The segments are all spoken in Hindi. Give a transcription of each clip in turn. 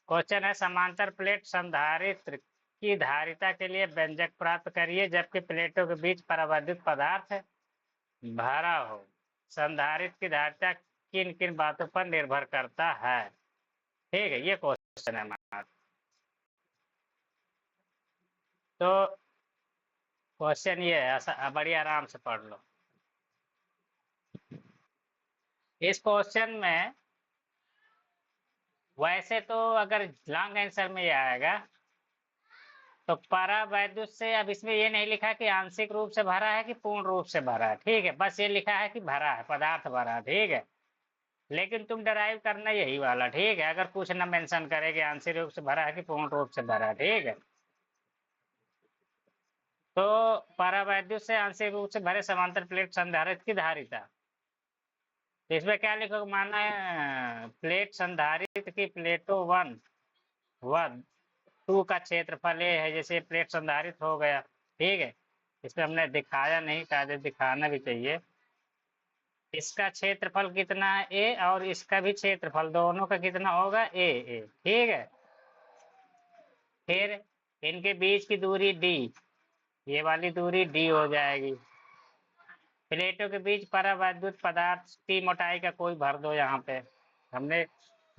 क्वेश्चन है समांतर प्लेट संधारित्र की धारिता के लिए व्यंजक प्राप्त करिए जबकि प्लेटों के बीच परावैद्युत पदार्थ भरा हो। संधारित्र की धारिता किन किन बातों पर निर्भर करता है? ठीक है, ये क्वेश्चन है हमारा। तो क्वेश्चन ये है, बड़ी आराम से पढ़ लो। इस क्वेश्चन में वैसे तो अगर लॉन्ग आंसर में ये आएगा तो परावैद्युत से, अब इसमें ये नहीं लिखा कि आंशिक रूप से भरा है कि पूर्ण रूप से भरा है, ठीक है, बस ये लिखा है कि भरा है, पदार्थ भरा है, ठीक है। लेकिन तुम डराइव करना यही वाला, ठीक है, अगर कुछ न मेंशन करे कि आंशिक रूप से भरा है कि पूर्ण रूप से भरा है, ठीक है। तो परावैद्युत से आंशिक रूप से भरे समांतर प्लेट संधारित्र की धारिता, तो इसमें क्या लिखो, माना है प्लेट संधारित्र की प्लेटो 1 2 का क्षेत्रफल ए है, जैसे प्लेट संधारित्र हो गया, ठीक है। इसमें हमने दिखाया नहीं, कायदे दिखाना भी चाहिए। इसका क्षेत्रफल कितना है ए, और इसका भी क्षेत्रफल, दोनों का कितना होगा ए ए, ठीक है। फिर इनके बीच की दूरी डी, ये वाली दूरी डी हो जाएगी। प्लेटों के बीच परावैद्युत पदार्थ टी मोटाई का कोई भर दो, यहाँ पे हमने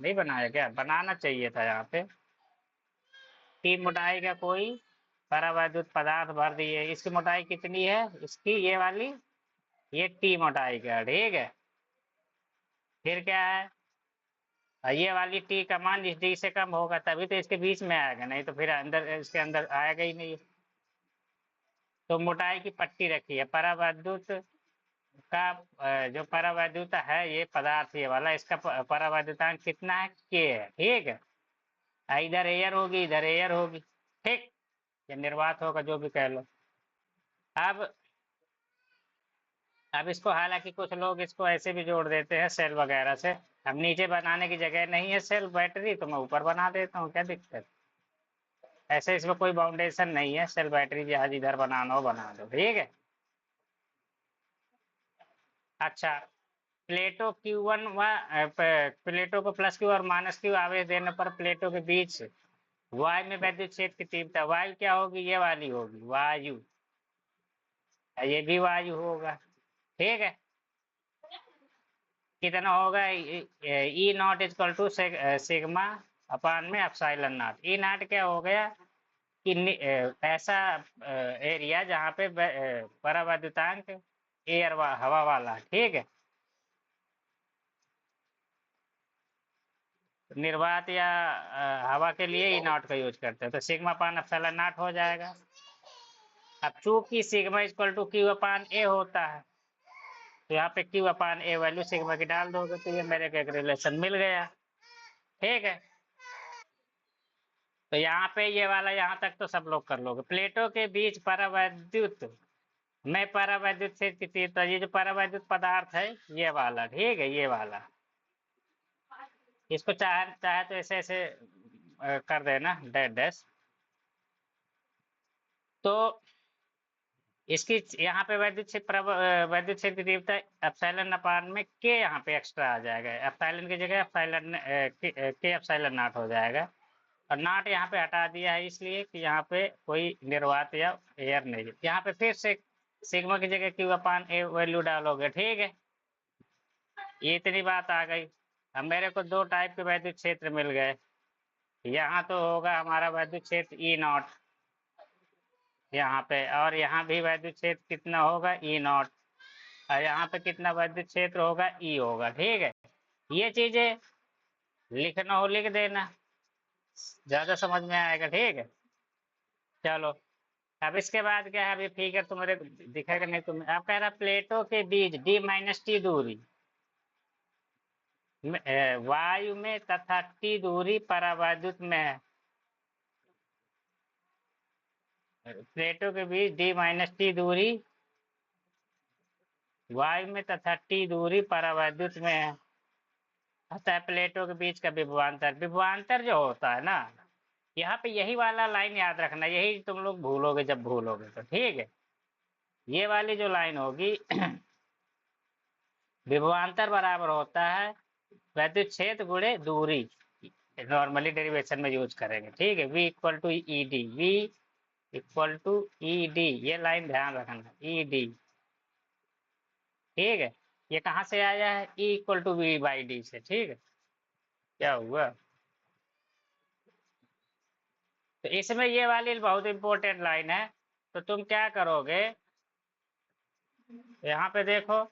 नहीं बनाया क्या, बनाना चाहिए था, यहाँ पे टी मोटाई का कोई परावैद्युत पदार्थ भर दिए। इसकी मोटाई कितनी है, इसकी ये वाली, ये टी मोटाई का, ठीक है। फिर क्या है, ये वाली टी का मान इस डी से कम होगा तभी तो इसके बीच में आएगा, नहीं तो फिर अंदर, इसके अंदर आएगा ही नहीं। तो मोटाई की पट्टी रखी है। परावैद्युत का जो परावैद्युत है, ये पदार्थ ये वाला, इसका परावैद्युतांक कितना है, के है, ठीक है। इधर एयर होगी, इधर एयर होगी, ठीक, या निर्वात होगा, जो भी कह लो। अब इसको, हालांकि कुछ लोग इसको ऐसे भी जोड़ देते हैं सेल वगैरह से। अब नीचे बनाने की जगह नहीं है सेल बैटरी, तो मैं ऊपर बना देता हूँ, क्या दिक्कत। ऐसे इसमें कोई बाउंडेशन नहीं है, सेल बैटरी आज इधर बनाना हो बना दो, ठीक है। अच्छा, प्लेटो Q1 व प्लेटो को प्लस क्यू और माइनस क्यू आवेश देने पर प्लेटों के बीच वायु में वैद्युत क्षेत्र की तीव्रता, वायु क्या होगी, ये वाली होगी वायु, ये भी वायु होगा, ठीक है। कितना होगा, E nought equal to sigma upon में एप्सिलॉन नॉट। ई नॉट क्या हो गया कि ऐसा एरिया जहाँ पे परावैद्युतांक एयर हवा वाला, ठीक है, निर्वात या हवा के लिए ई नॉट का यूज करते हैं, तो सिग्मा अपान एप्सिलॉन नॉट हो जाएगा। अब चूंकि सिग्मा इक्वल टू क्यू अपान ए होता है, तो यहाँ पे क्यू अपान ए वैल्यू सिग्मा की डाल दोगे तो ये मेरे को एक रिलेशन मिल गया, ठीक है। तो यहाँ पे ये वाला, यहाँ तक तो सब लोग कर लोगे। प्लेटों के बीच परावैद्युत में परावैद्युत क्षेत्र की तीव्रता, ये जो परावैद्युत पदार्थ है ये वाला, ठीक है, ये वाला, इसको चाहे चाहे तो ऐसे ऐसे कर देना डैश डैश। तो इसकी यहाँ पे वैद्युत क्षेत्र की तीव्रता एप्सिलॉन अपान में के, यहाँ पे एक्स्ट्रा आ जाएगा, एप्सिलॉन की जगह एप्सिलॉन के एप्सिलॉन नॉट हो जाएगा, और नॉट यहाँ पे हटा दिया है इसलिए कि यहाँ पे कोई निर्वात या एयर नहीं है। यहाँ पे फिर से सिग्मा की जगह क्यू अपान ए वैल्यू डालोगे, ठीक है। ये इतनी बात आ गई। अब मेरे को दो टाइप के वैद्युत क्षेत्र मिल गए। यहाँ तो होगा हमारा वैद्युत क्षेत्र ई नॉट यहाँ पे, और यहाँ भी वैद्युत क्षेत्र कितना होगा, ई नॉट, और यहाँ पे कितना वैद्युत क्षेत्र होगा, ई होगा, ठीक है। ये चीजें लिखना हो लिख देना, ज्यादा समझ में आएगा, ठीक है। चलो, अब इसके बाद क्या है, अभी फिगर तुम्हारे दिखेगा नहीं तुम्हें। आप कह रहा प्लेटों के बीच डी माइनस टी दूरी वायु में तथा टी दूरी परावैद्युत में है। प्लेटों के बीच डी माइनस टी दूरी वायु में तथा टी दूरी परावैद्युत में है। अतः प्लेटों के बीच का विभवांतर, विभवांतर जो होता है ना, यहाँ पे यही वाला लाइन याद रखना, यही तुम लोग भूलोगे जब भूलोगे तो, ठीक है। ये वाली जो लाइन होगी विभवांतर बराबर होता है वैद्युत क्षेत्र गुणे दूरी, नॉर्मली डेरिवेशन में यूज करेंगे, ठीक है। v equal to E D, v equal to E D, ये लाइन ध्यान रखना, ई डी, ठीक है। ये कहाँ से आया है? e equal to V by D से, ठीक है। क्या हुआ? तो इसमें ये वाली बहुत इंपॉर्टेंट लाइन है। तो तुम क्या करोगे, यहाँ पे देखो,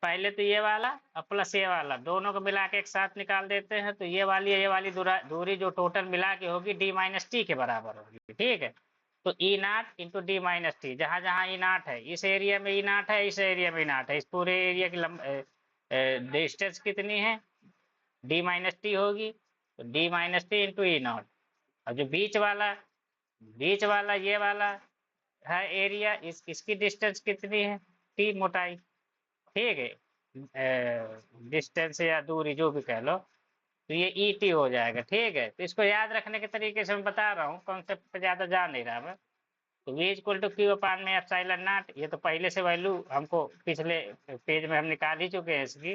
पहले तो ये वाला और प्लस ये वाला दोनों को मिला के एक साथ निकाल देते हैं। तो ये वाली दूरी जो टोटल मिला के होगी डी माइनस टी के बराबर होगी, ठीक है। तो E nought into D minus T, जहां जहां ई नाट है, इस एरिया में ई नाट है, इस एरिया में ई नाट है, इस पूरे एरिया की डिस्टेंस कितनी है? डी माइनस टी होगी। तो D minus T into E not. और जो बीच वाला ये वाला है एरिया, इसकी डिस्टेंस कितनी है? टी मोटाई, ठीक है, डिस्टेंस या दूरी जो भी कह लो। तो ये ई टी हो जाएगा, ठीक है। तो इसको याद रखने के तरीके से मैं बता रहा हूँ, कॉन्सेप्ट पे ज्यादा जा नहीं रहा मैं। तो v equal to Q upon में एप्सिलॉन नॉट, ये तो पहले से वैल्यू हमको पिछले पेज में हम निकाल ही चुके हैं इसकी।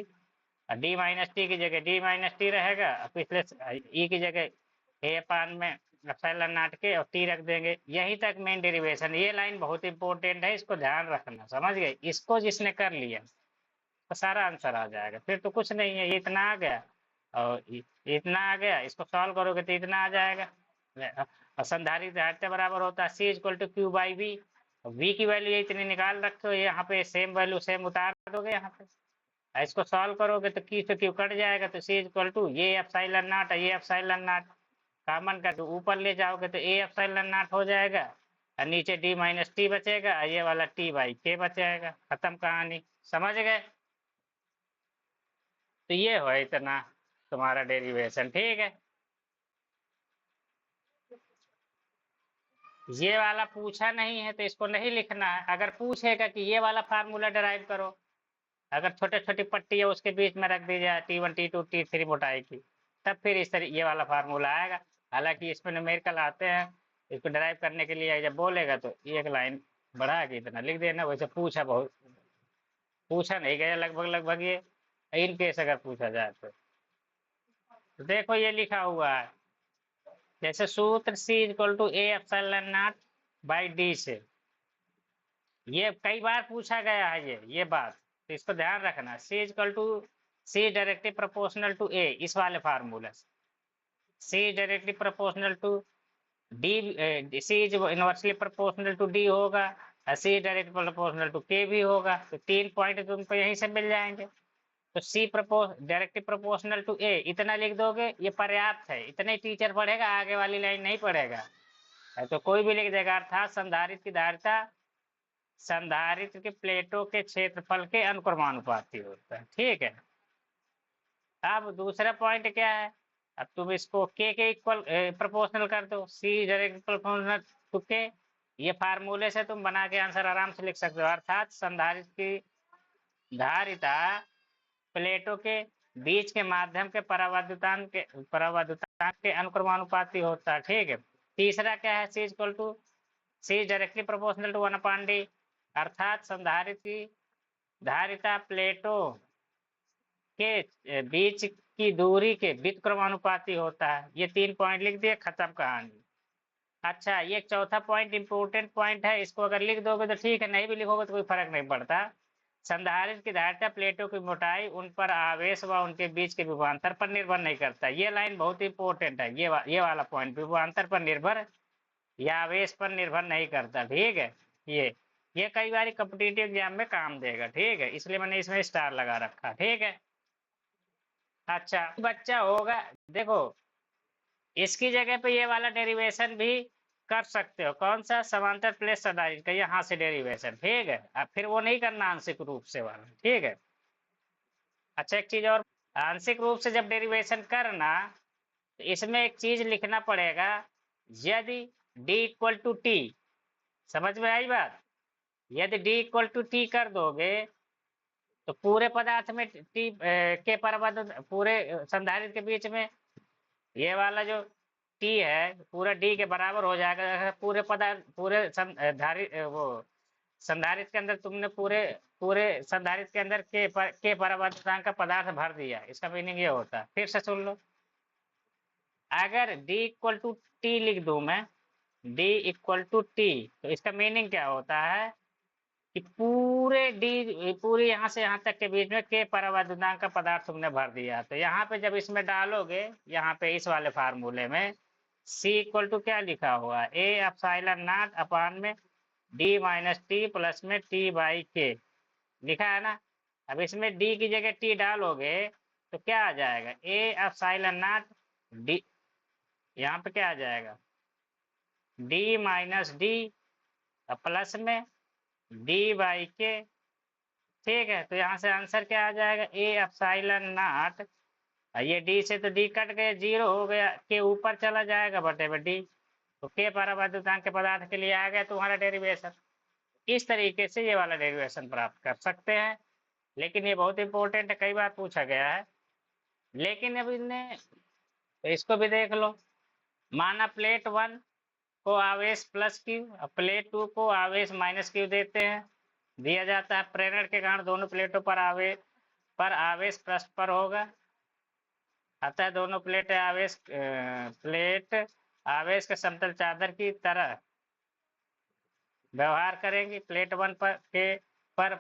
डी माइनस टी की जगह डी माइनस टी रहेगा, पिछले ई की जगह ए अपान में एप्सिलॉन नॉट के और टी रख देंगे। यहीं तक मेन डेरिवेशन। ये लाइन बहुत इंपॉर्टेंट है, इसको ध्यान रखना, समझ गए? इसको जिसने कर लिया तो सारा आंसर आ जाएगा, फिर तो कुछ नहीं है। ये इतना आ गया और इतना आ गया, इसको सॉल्व करोगे तो इतना आ जाएगा। और संधारित्र धारिता बराबर होता है C equal to Q by V. V की वैल्यू इतनी निकाल रखे हो, यहाँ पे सेम वैल्यू सेम उतार दोगे यहाँ पे। इसको सॉल्व करोगे तो क्यू कट जाएगा, तो सी इक्वल टू ये एप्सिलॉन नॉट है, ये एप्सिलॉन नॉट कॉमन करके ऊपर ले जाओगे तो ए एप्सिलॉन नॉट हो जाएगा, और नीचे डी माइनस टी बचेगा, और ये वाला टी बाई के बचेगा। खत्म कहानी, समझ गए? तो ये हो इतना तुम्हारा डेरिवेशन, ठीक है। ये वाला पूछा नहीं है तो इसको नहीं लिखना है। अगर पूछेगा कि ये वाला फार्मूला डिराइव करो, अगर छोटे छोटी पट्टी है उसके बीच में रख दी जाए T1 T2 T3 मोटाई की, तब फिर इस तरह ये वाला फार्मूला आएगा। हालांकि इसमें न्यूमेरिकल आते हैं, इसको डिराइव करने के लिए जब बोलेगा तो एक लाइन बढ़ा के इतना लिख देना। वैसे पूछा नहीं गया लगभग लगभग ये, इन केस अगर पूछा जाए तो देखो ये लिखा हुआ है, जैसे सूत्र C equal to A epsilon not by D से, ये कई बार पूछा गया है ये बात, तो इसको ध्यान रखना। C equal to C directly proportional to A, इस वाले फार्मूला से C directly proportional to D, C is inversely proportional to D होगा, C direct proportional to K भी होगा। तो 3 पॉइंट तुमको यहीं से मिल जाएंगे। तो C directly proportional to A इतना लिख दोगे, ये पर्याप्त है। इतने टीचर पढ़ेगा, आगे वाली लाइन नहीं पढ़ेगा, तो कोई भी लिख देगा। अर्थात संधारित्र की धारिता संधारित्र के प्लेटों के क्षेत्रफल के अनुक्रमानुपाती होता है, ठीक है। अब दूसरा पॉइंट क्या है, अब तुम इसको के इक्वल प्रोपोर्शनल कर दो, सी डायरेक्ट प्रोपोर्शनल टू के। ये फार्मूले से तुम बना के आंसर आराम से लिख सकते हो। अर्थात संधारित्र की धारिता प्लेटों के बीच के माध्यम के परावर्तन के अनुक्रमानुपाती होता है, ठीक है। तीसरा क्या है, C equal to C directly proportional to 1/d, अर्थात संधारित्र की धारिता प्लेटों के बीच की दूरी के व्युत्क्रमानुपाती होता है। ये 3 पॉइंट लिख दिए, खत्म कहानी। अच्छा, ये चौथा पॉइंट इंपोर्टेंट पॉइंट है, इसको अगर लिख दोगे तो ठीक है, नहीं भी लिखोगे तो कोई फर्क नहीं पड़ता। संधारित्र की धारिता प्लेटों की मोटाई उन पर आवेश व उनके बीच के विभवांतर पर निर्भर नहीं करता। ये लाइन बहुत इंपॉर्टेंट है, ये वाला पॉइंट, विभवांतर पर निर्भर या आवेश पर निर्भर नहीं करता, ठीक है। ये कई बार कॉम्पिटिटिव एग्जाम में काम देगा, ठीक है, इसलिए मैंने इसमें स्टार लगा रखा, ठीक है। अच्छा, बच्चा होगा, देखो इसकी जगह पे ये वाला डेरिवेशन भी कर सकते हो। कौन सा? समांतर प्लेट संधारित्र का यहाँ से डेरिवेशन, ठीक है। अब फिर वो नहीं करना आंशिक रूप से वाला, ठीक है। अच्छा, एक चीज और, आंशिक रूप से जब डेरिवेशन करना तो इसमें एक चीज लिखना पड़ेगा, यदि d इक्वल टू टी, समझ में आई बात? यदि d इक्वल टू टी कर दोगे तो पूरे पदार्थ में टी के परावर्तन, पूरे संधारित्र के बीच में ये वाला जो टी है पूरा डी के बराबर हो जाएगा। पूरे पदार्थ, पूरे वो संधारित्र के अंदर तुमने पूरे संधारित्र के अंदर के परावर्तनांक का पदार्थ भर दिया, इसका मीनिंग ये होता है। फिर से सुन लो, अगर d इक्वल टू टी लिख दूं मैं, d इक्वल टू टी, तो इसका मीनिंग क्या होता है कि पूरे डी, पूरी यहाँ से यहाँ तक के बीच में के परावैद्युतांक का पदार्थ तुमने भर दिया। तो यहाँ पे जब इसमें डालोगे, यहाँ पे इस वाले फार्मूले में c इक्वल टू क्या लिखा हुआ है, ए एप्सिलॉन नॉट अपान में डी माइनस टी प्लस में टी बाई के लिखा है ना। अब इसमें डी की जगह टी डालोगे तो क्या आ जाएगा, ए एप्सिलॉन नॉट डी, यहाँ पे क्या आ जाएगा, डी माइनस डी प्लस में डी बाई के। ठीक है, तो यहाँ से आंसर क्या आ जाएगा, ए एप्सिलॉन नॉट, ये डी से तो डी कट गया, जीरो हो गया, के ऊपर चला जाएगा बटे में डी, तो के परावैद्युतांक के पदार्थ के लिए आ गया तुम्हारा डेरिवेशन। इस तरीके से ये वाला डेरिवेशन प्राप्त कर सकते हैं, लेकिन ये बहुत इंपॉर्टेंट है, कई बार पूछा गया है। लेकिन अब इन्हें, तो इसको भी देख लो, माना प्लेट 1 को आवेश प्लस क्यू, प्लेट 2 को आवेश माइनस क्यू देते हैं, दिया जाता है प्रेरण के कारण दोनों प्लेटों पर आवेश पृष्ठ पर होगा, अतः दोनों प्लेट आवेश के समतल चादर की तरह व्यवहार करेंगी। प्लेट 1 पर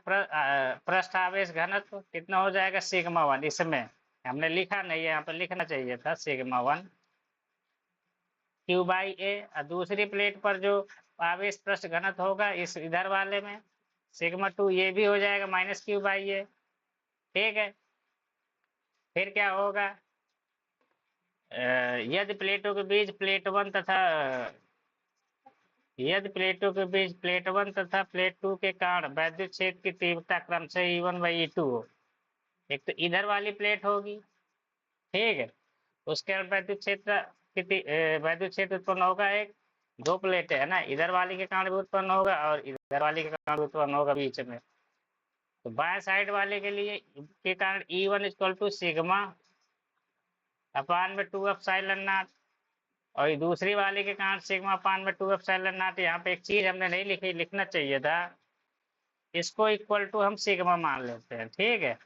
पृष्ठ आवेश घनत्व कितना हो जाएगा, सिग्मा 1। इसमें हमने लिखा नहीं है, यहाँ पर लिखना चाहिए था सिग्मा 1 क्यू बाई ए। दूसरी प्लेट पर जो आवेश पृष्ठ घनत्व होगा इस इधर वाले में सिग्मा 2, ये भी हो जाएगा माइनस क्यू बाई ए। ठीक है, फिर क्या होगा, यदि प्लेटों के बीच प्लेट 1 तथा यदि प्लेटों के बीच प्लेट 1 तथा प्लेट 2 के कारण वैद्युत क्षेत्र की तीव्रता क्रमशः E1 बाई E2 हो, एक तो इधर वाली प्लेट होगी, ठीक है, उसके कारण वैद्युत क्षेत्र उत्पन्न होगा, एक दो प्लेटें है ना, इधर वाली के कारण भी उत्पन्न होगा और इधर वाली के कारण उत्पन्न होगा बीच में। तो बाएं साइड वाले के लिए के कारण E1 equal to sigma upon में 2 एप्सिलॉन नॉट, और दूसरी वाले के कारण सिग्मा अपान में 2 एप्सिलॉन नॉट। यहाँ पे एक चीज हमने नहीं लिखी, लिखना चाहिए था, इसको इक्वल टू हम सिग्मा मान लेते हैं, ठीक है,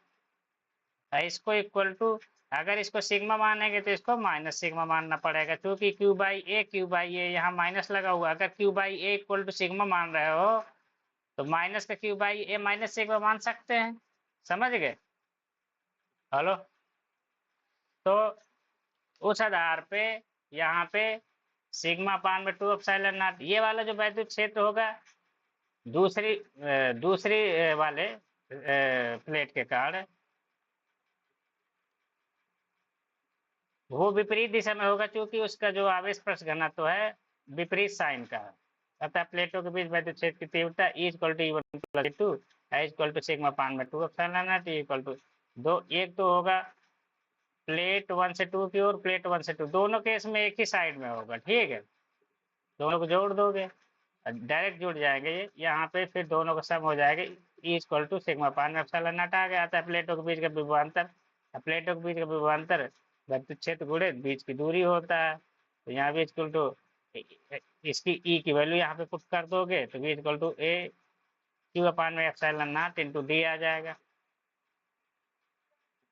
इसको इक्वल टू, अगर इसको सिग्मा मानेंगे तो इसको माइनस सिग्मा मानना पड़ेगा, क्योंकि क्यू बाई ए यहाँ माइनस लगा हुआ, अगर Q by A equal to sigma मान रहे हो तो माइनस का Q by A minus sigma मान सकते हैं, समझ गए। हेलो, तो उस आधार पे यहाँ पे सिग्मा पान में 2 एप्सिलॉन नॉट, ये वाला जो वैद्युत क्षेत्र होगा दूसरी वाले प्लेट के कारण वो विपरीत दिशा में होगा, क्योंकि उसका जो आवेश पृष्ठ घनत्व है विपरीत साइन का है। अतः प्लेटों के बीच वैद्युत क्षेत्र की तीव्रता E equal to E1 plus E2 equal to sigma पान में 2 एप्सिलॉन नॉट इक्वल टू दो, एक तो होगा प्लेट 1 से 2 की ओर, प्लेट 1 से 2, दोनों केस में एक ही साइड में होगा, ठीक है, दोनों को जोड़ दोगे डायरेक्ट जुड़ जाएंगे ये, यहाँ पे फिर दोनों का सम हो जाएगा, E इक्वल टू सिग्मा पान में एप्सिलॉन नॉट आ गया। आता है प्लेटों के बीच का विभवांतर, प्लेटों के बीच का विभवांतर वैद्युत क्षेत्र गुणे बीच की दूरी होता है, तो यहाँ भी इक्वल टू इसकी E की वैल्यू यहाँ पे पुट कर दोगे तो V equal to A Q upon में एप्सिलॉन नॉट इंटू डी आ जाएगा।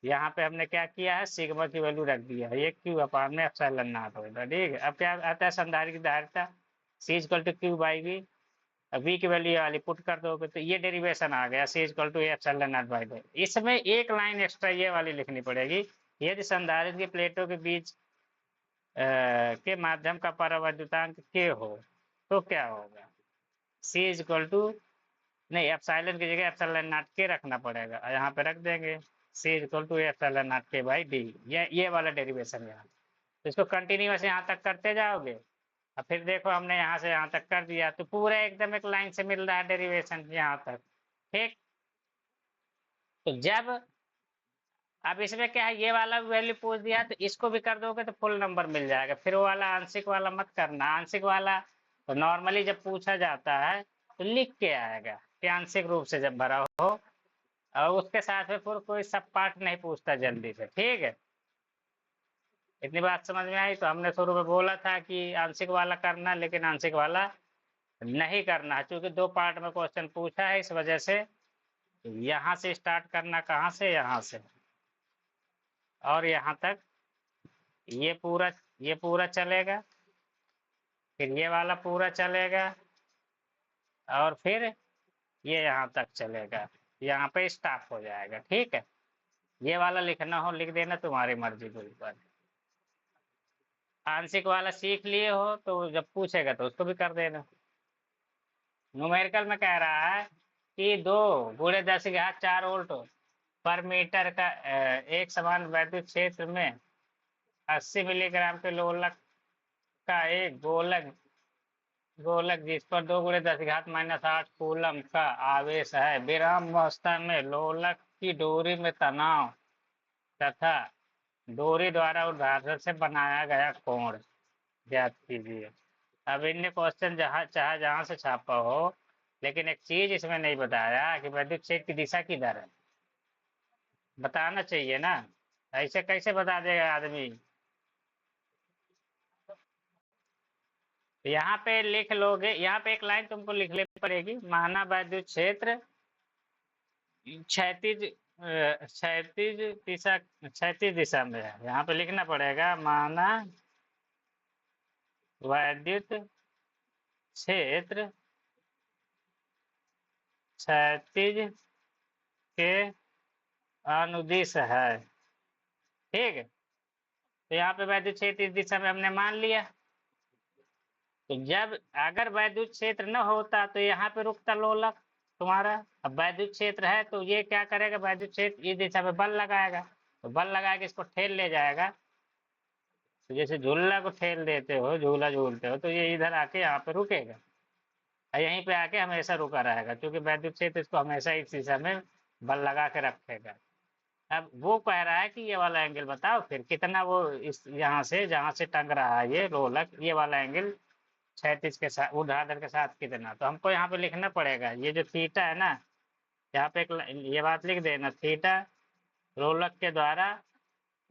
यहाँ पे हमने क्या किया है, सिग्मा की वैल्यू रख दिया है, ये क्यू अपान में एप्सिलॉन नॉट होगा, ठीक है। अब क्या आता है संधारित्र की धारिता, C equal to Q by V, अब वी की वैल्यू वाली पुट कर दोगे तो ये डेरिवेशन आ गया, C equal to epsilon not by V. इसमें एक लाइन एक्स्ट्रा ये वाली लिखनी पड़ेगी, यदि संधारित्र की प्लेटों के बीच के माध्यम का परावैद्युतांक के हो तो क्या होगा, सी इक्वल टू, नहीं एप्सिलॉन की जगह एप्सिलॉन नॉट के रखना पड़ेगा, यहाँ पे रख देंगे सी इक्वल टू एप्सिलॉन नॉट के बाई डी, ये वाला डेरिवेशन यहाँ। तो इसको कंटिन्यूअस यहाँ तक करते जाओगे, अब फिर देखो हमने यहाँ से यहाँ तक कर दिया तो पूरा एकदम एक लाइन से मिल रहा है डेरिवेशन यहाँ तक, ठीक। तो जब अब इसमें क्या है, ये वाला वैल्यू पूछ दिया तो इसको भी कर दोगे तो फुल नंबर मिल जाएगा, फिर वो वाला आंशिक वाला मत करना। आंशिक वाला तो नॉर्मली जब पूछा जाता है तो लिख के आएगा कि आंशिक रूप से जब भरा हो, और उसके साथ में फिर कोई सब पार्ट नहीं पूछता जल्दी से, ठीक है। इतनी बात समझ में आई। तो हमने शुरू में बोला था कि आंशिक वाला करना, लेकिन आंशिक वाला नहीं करना है, क्योंकि दो पार्ट में क्वेश्चन पूछा है, इस वजह से यहाँ से स्टार्ट करना, कहाँ से, यहाँ से और यहाँ तक ये पूरा चलेगा, फिर ये वाला पूरा चलेगा, और फिर ये यहाँ तक चलेगा, यहाँ पे स्टॉप हो जाएगा। ठीक है, ये वाला लिखना हो लिख देना, तुम्हारी मर्जी के ऊपर। आंशिक वाला सीख लिए हो तो जब पूछेगा तो उसको भी कर देना। न्यूमेरिकल में कह रहा है कि 2 × 10⁻⁴ वोल्ट पर मीटर का एक समान वैद्युत क्षेत्र में 80 मिलीग्राम के लोलक का एक गोलक गोलक जिस पर 2 × 10⁻⁸ कूलम का आवेश है, विराम अवस्था में लोलक की डोरी में तनाव तथा डोरी द्वारा ऊर्ध्वाधर से बनाया गया कोण ज्ञात कीजिए। अब इनने क्वेश्चन जहां से छापा हो, लेकिन एक चीज इसमें नहीं बताया कि विद्युत क्षेत्र की दिशा किधर है। बताना चाहिए ना, ऐसे कैसे बता देगा आदमी। यहाँ पे लिख लोगे, यहाँ पे एक लाइन तुमको लिखनी पड़ेगी, माना विद्युत क्षेत्र क्षैतिज क्षैतिज दिशा में है। यहाँ पे लिखना पड़ेगा, माना विद्युत क्षेत्र क्षैतिज के अनुदिश है। ठीक है, तो यहाँ पे विद्युत क्षेत्र इस दिशा में हमने मान लिया। तो जब अगर वैद्युत क्षेत्र न होता तो यहाँ पे रुकता लोलक तुम्हारा। अब वैद्युत क्षेत्र है तो ये क्या करेगा, वैद्युत क्षेत्र इस दिशा में बल लगाएगा, तो बल लगा के इसको ठेल ले जाएगा। तो जैसे झूला को ठेल देते हो, झूला झूलते हो, तो ये इधर आके यहाँ पे रुकेगा, यहीं पे आके हमेशा रुका रहेगा, क्योंकि वैद्युत क्षेत्र इसको हमेशा इस दिशा में बल लगा के रखेगा। अब वो कह रहा है कि ये वाला एंगल बताओ फिर कितना, वो इस यहाँ से जहाँ से टंग रहा है ये लोलक, ये वाला एंगल क्षैतिज के साथ ऊर्ध्वाधर के साथ कितना। तो हमको यहाँ पे लिखना पड़ेगा, ये जो थीटा है ना, यहाँ पे एक ये बात लिख देना, थीटा लोलक के द्वारा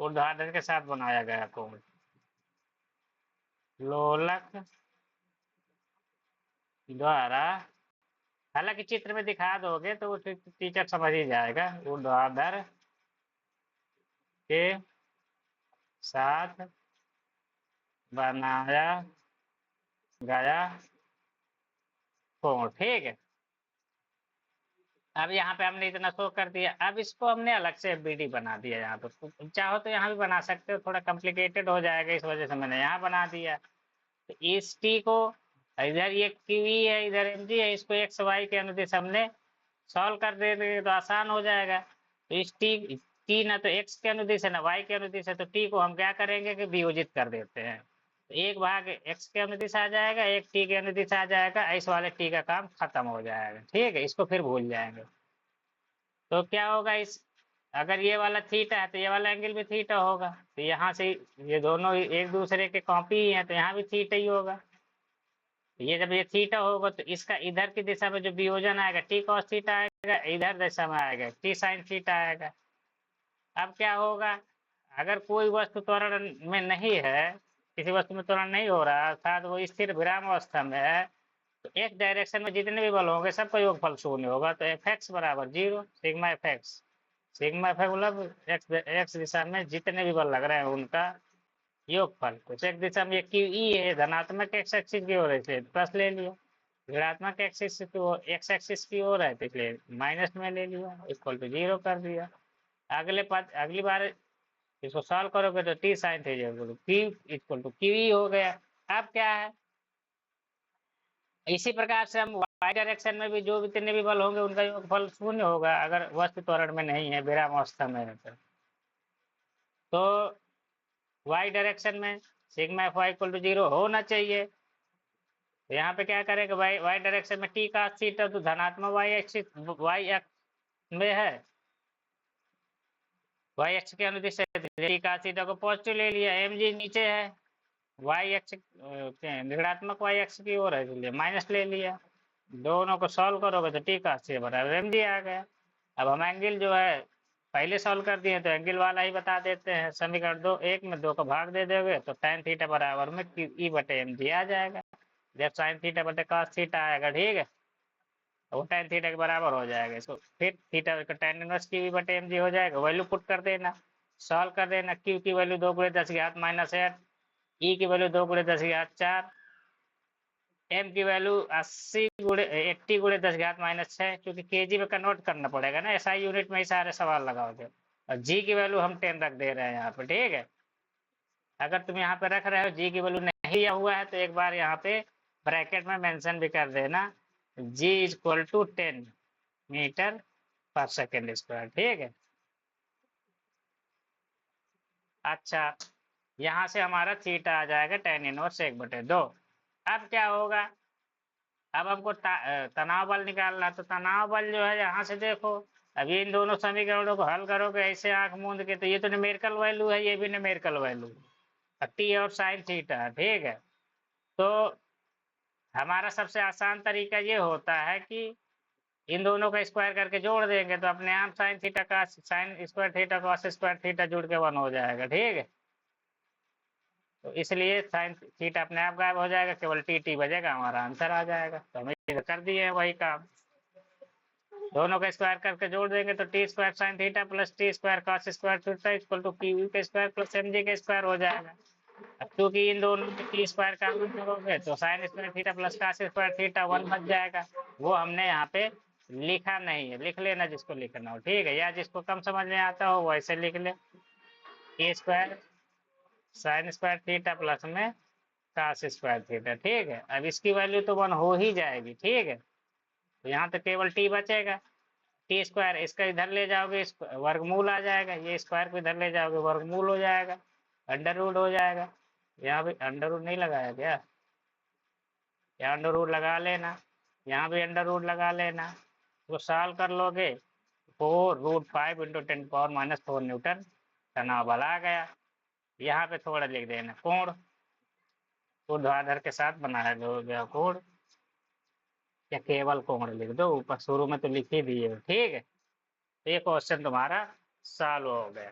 ऊर्ध्वाधर के साथ बनाया गया कोण। लोलक द्वारा, हालांकि चित्र में दिखा दोगे तो वो टीचर समझ ही जाएगा, ऊर्ध्वाधर के साथ बनाया गया कोण। ठीक है, अब यहाँ पे हमने इतना शो कर दिया, अब इसको हमने अलग से एफबीडी बना दिया। यहाँ पे चाहो तो यहाँ भी बना सकते हो, थोड़ा कॉम्प्लिकेटेड हो जाएगा, इस वजह से मैंने यहाँ बना दिया। तो इस टी को, इधर ये क्यू है, इधर एम जी है, इसको एक्स वाई के अनुदिश हमने सॉल्व कर देंगे तो आसान हो जाएगा। तो इस टी ना तो एक्स के अनुदिश है ना वाई के अनुदिश है, तो टी को हम क्या करेंगे कि वियोजित कर देते हैं। तो एक भाग एक्स के अनुदिश आ जाएगा, एक टी के अनुदिश आ जाएगा, इस वाले टी का काम खत्म हो जाएगा। ठीक है, इसको फिर भूल जाएंगे। तो क्या होगा, इस अगर ये वाला थीटा है तो ये वाला एंगल भी थीटा होगा। तो यहाँ से ये दोनों एक दूसरे के कॉपी ही है, तो यहाँ भी थीटा ही होगा। तो ये जब ये थीटा होगा तो इसका इधर की दिशा में जो वियोजन आएगा टी कॉस थीटा आएगा, इधर दिशा में आएगा टी साइन थीटा आएगा। अब क्या होगा, अगर कोई वस्तु त्वरण में नहीं है, किसी वस्तु में त्वरण नहीं हो रहा, अर्थात वो स्थिर विराम अवस्था में है, तो एक डायरेक्शन में जितने भी बल होंगे सबका योगफल शून्य होगा। तो एफ एक्स बराबर 0, sigma F x. Sigma F मतलब एक्स दिशा में जितने भी बल लग रहे हैं उनका योगफल। तो एक दिशा में क्यू ई है, धनात्मक एक्स एक्सिस की ओर है, इसलिए प्लस ले लिया। ऋणात्मक एक्सिस की ओर, एक्स एक्सिस की ओर है, तो इसलिए माइनस में ले लिया, इक्वल टू 0 कर दिया। अगली बार इसको सॉल्व करोगे तो T sine theta equal to Q E हो गया। अब क्या है, इसी प्रकार से हम वाई डायरेक्शन में भी जो जितने भी बल होंगे उनका योगफल शून्य होगा, अगर वस्तु त्वरण में नहीं है, विराम अवस्था में है। तो वाई डायरेक्शन में sigma F Y equal to 0 होना चाहिए। तो यहाँ पे क्या करेगा, वाई डायरेक्शन में टी का थीटा तो धनात्मक वाई एक्स में है, वाई एक्स के अनुदिश टी का थीटा को पॉजिटिव ले लिया, एम जी नीचे है, वाई एक्स ऋणात्मक वाई एक्स की ओर है, इसलिए माइनस ले लिया। दोनों को सॉल्व करोगे तो टी का बराबर एम जी आ गया। अब हम एंगल जो है पहले सॉल्व कर दिए, तो एंगल वाला ही बता देते हैं। समीकरण 1 में 2 को भाग दे दोगे तो tan थीटा बराबर में ई बटे एम जी आ जाएगा, जब साइन थीटा बटे cos थीटा आएगा। ठीक है, वो tan थीटा के बराबर हो जाएगा, इसको फिर थीटा का tan इनवर्स की बटे एम जी हो जाएगा, वैल्यू पुट कर देना। सॉल्व कर देना। क्यू की वैल्यू 2 गुणे 10 की घात -8, ई की वैल्यू 2 गुणे 10 की घात 4, एम की वैल्यू 80 गुणे 10 की घात -6, क्योंकि केजी में कन्वर्ट करना पड़ेगा ना, एसआई यूनिट में ही सारे सवाल लगाओगे। और जी की वैल्यू हम 10 रख दे रहे हैं यहाँ पे, ठीक है। अगर तुम यहाँ पे रख रहे हो जी की वैल्यू नहीं दिया हुआ है तो एक बार यहाँ पे ब्रैकेट में मेंशन भी कर देना, जी इक्वल टू 10 मीटर पर सेकेंड स्क्वायर, ठीक है। अच्छा, यहाँ से हमारा थीटा आ जाएगा tan इनवर्स 1/2। अब क्या होगा, अब हमको तनाव बल निकालना, तो तनाव बल जो है यहाँ से देखो, अभी इन दोनों समीकरणों को हल करोगे ऐसे आंख मूंद के, तो ये तो न्यूमेरिकल वैल्यू है, ये भी न्यूमेरिकल वैल्यू, टी और साइन थीटा, ठीक है। तो हमारा सबसे आसान तरीका ये होता है कि इन दोनों का स्क्वायर करके जोड़ देंगे, तो अपने आप साइन थीटा का sine square theta cos square theta जुड़ के 1 हो जाएगा, ठीक है। तो इसलिए साइन थीटा अपने आप गायब हो जाएगा, केवल टी टी बजेगा, हमारा आंसर आ जाएगा। तो हम इधर कर दिए हैं वही काम, दोनों का स्क्वायर करके जोड़ देंगे तो T square sine theta plus T square cos square theta equal to Q का स्क्वायर प्लस एम जी का स्क्वायर हो जाएगा। अब क्योंकि इन दोनों में टी स्क्वायर का करोगे तो sine square theta plus cos square theta 1 बच जाएगा। वो हमने यहाँ पे लिखा नहीं है, लिख लेना जिसको लिखना हो, ठीक है, या जिसको कम समझ में आता हो वैसे लिख ले, T square sine square theta plus में कॉस स्क्वायर थीटा, ठीक है। अब इसकी वैल्यू तो 1 हो ही जाएगी, ठीक है। तो यहाँ तो केवल टी बचेगा, टी स्क्वायर इसका इधर ले जाओगे वर्गमूल आ जाएगा, ये स्क्वायर को इधर ले जाओगे वर्गमूल हो जाएगा, अंडर रूट हो जाएगा। यहाँ भी अंडर रूट नहीं लगाया क्या, यहाँ अंडर रूट लगा लेना, यहाँ भी अंडर रूट लगा लेना, वो सॉल्व कर लोगे 4√5 × 10⁻⁻⁴ न्यूटन तनाव बल आ गया। यहाँ पे थोड़ा लिख देना कोण, ऊर्ध्वाधर के साथ बनाया गया कोण, या केवल कोण लिख दो, ऊपर शुरू में तो लिख ही दिए, ठीक है। ये क्वेश्चन तुम्हारा सॉल्व हो गया।